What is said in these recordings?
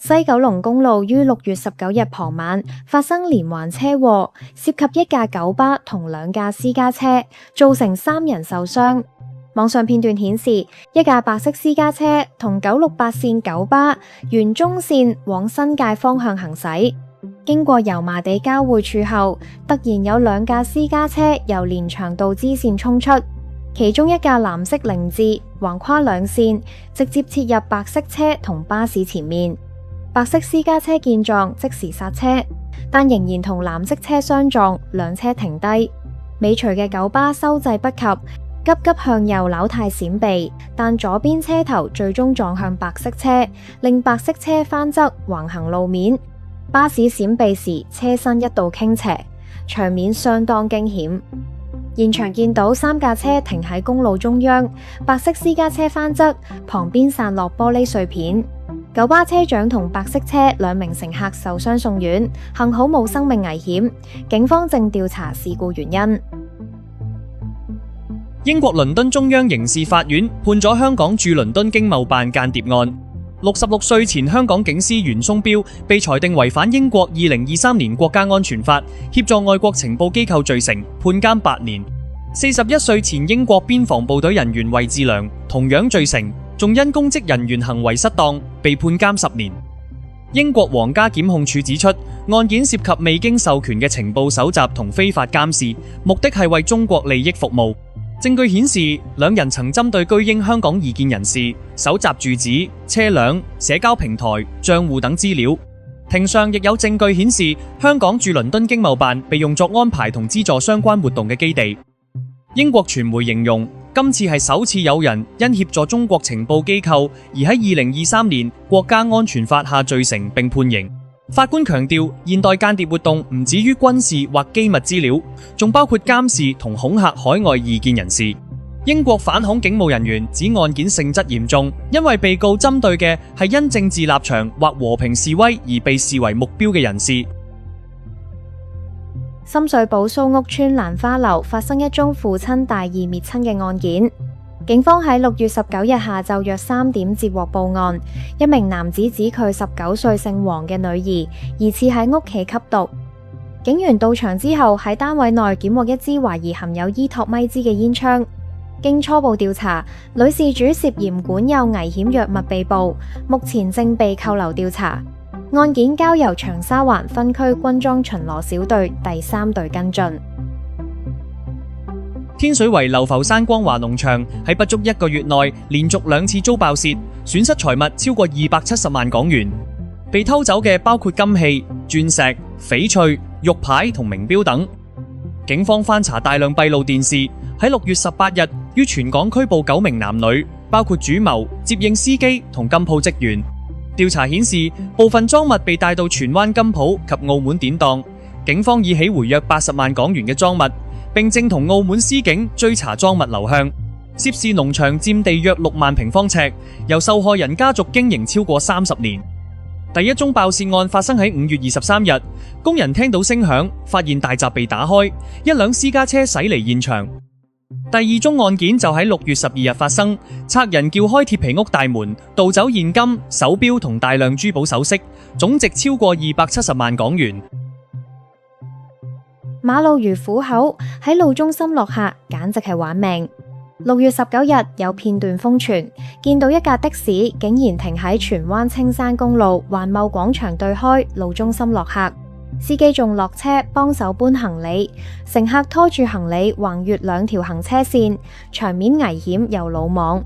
西九龍公路於6月19日傍晚發生連環車禍，涉及一架九巴同2架私家車，造成3人受傷。網上片段顯示，一架白色私家車同968線九巴沿中線往新界方向行駛，經過油麻地交匯處後，突然有2架私家車由連翔道支線衝出，其中一架藍色凌志橫跨2線，直接切入白色車同巴士前面。白色私家車見狀即時剎車，但仍然同藍色車相撞，2車停低。尾隨嘅九巴收掣不及，急急向右扭軚閃避，但左邊車頭最終撞向白色車，令白色車翻側橫行路面。巴士閃避時車身一度傾斜，場面相當驚險。現場見到3架車停喺公路中央，白色私家車翻側，旁邊散落玻璃碎片。九巴車長同白色車2名乘客受傷送院，幸好冇生命危險。警方正調查事故原因。英國倫敦中央刑事法院判咗香港駐倫敦經貿辦間諜案，66歲前香港警司袁松標被裁定違反英國2023年國家安全法，協助外國情報機構罪成，判監8年。41歲前英國邊防部隊人員衛志良同樣罪成，仲因公職人員行為失當被判監10年。英國皇家檢控處指出，案件涉及未經授權嘅情報搜集同非法監視，目的係為中國利益服務。證據顯示，2人曾針對居英香港異見人士搜集住址、車輛、社交平台、賬戶等資料。庭上亦有證據顯示，香港駐倫敦經貿辦被用作安排同資助相關活動嘅基地。英國傳媒形容，今次係首次有人因協助中國情報機構而喺2023年國家安全法下罪成並判刑。法官強調，現代間諜活動唔止於軍事或機密資料，仲包括監視同恐嚇海外異見人士。英國反恐警務人員指案件性質嚴重，因為被告針對嘅係因政治立場或和平示威而被視為目標嘅人士。深水埗蘇屋村蘭花樓發生一宗父親大義滅親嘅案件。警方喺6月19日下晝約3點接獲報案，一名男子指佢19歲姓黃嘅女兒疑似喺屋企吸毒。警員到場之後，喺單位內檢獲一支懷疑含有伊托咪茲嘅煙槍。經初步調查，女事主涉嫌管有危險藥物被捕，目前正被扣留調查。案件交由長沙灣分區軍裝巡邏小隊第3隊跟進。天水圍流浮山光華農場喺不足1個月內連續2次遭爆竊，損失財物超過270萬港元。被偷走嘅包括金器、鑽石、翡翠、玉牌同名錶等。警方翻查大量閉路電視，喺6月18日於全港拘捕9名男女，包括主謀、接應司機同金鋪職員。調查顯示，部分贓物被帶到荃灣金鋪及澳門典當，警方已起回約80萬港元嘅贓物，並正同澳門司警追查贓物流向。涉事農場佔地約6萬平方尺，由受害人家族經營超過30年。第一宗爆竊案發生喺5月23日，工人聽到聲響，發現大閘被打開，一輛私家車駛離現場。第2宗案件就喺6月12日發生，賊人撬開鐵皮屋大門，盜走現金、手錶同大量珠寶首飾，總值超過270萬港元。馬路如虎口，喺路中心落客，簡直係玩命。6月19日有片段瘋傳，見到一架的士竟然停喺荃灣青山公路環貿廣場對開路中心落客，司機仲落車幫手搬行李，乘客拖住行李橫越2條行車線，場面危險又魯莽。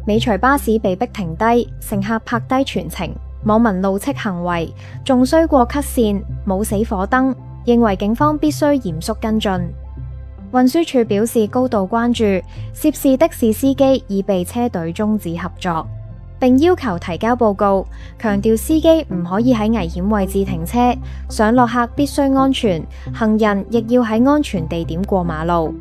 尾隨巴士被逼停低，乘客拍低全程，網民怒斥行為，仲衰過 cut 線，冇死火燈，認為警方必須嚴肅跟進。運輸署表示高度關注，涉事的士司機已被車隊終止合作，並要求提交報告，強調司機唔可以喺危險位置停車，上落客必須安全，行人亦要喺安全地點過馬路。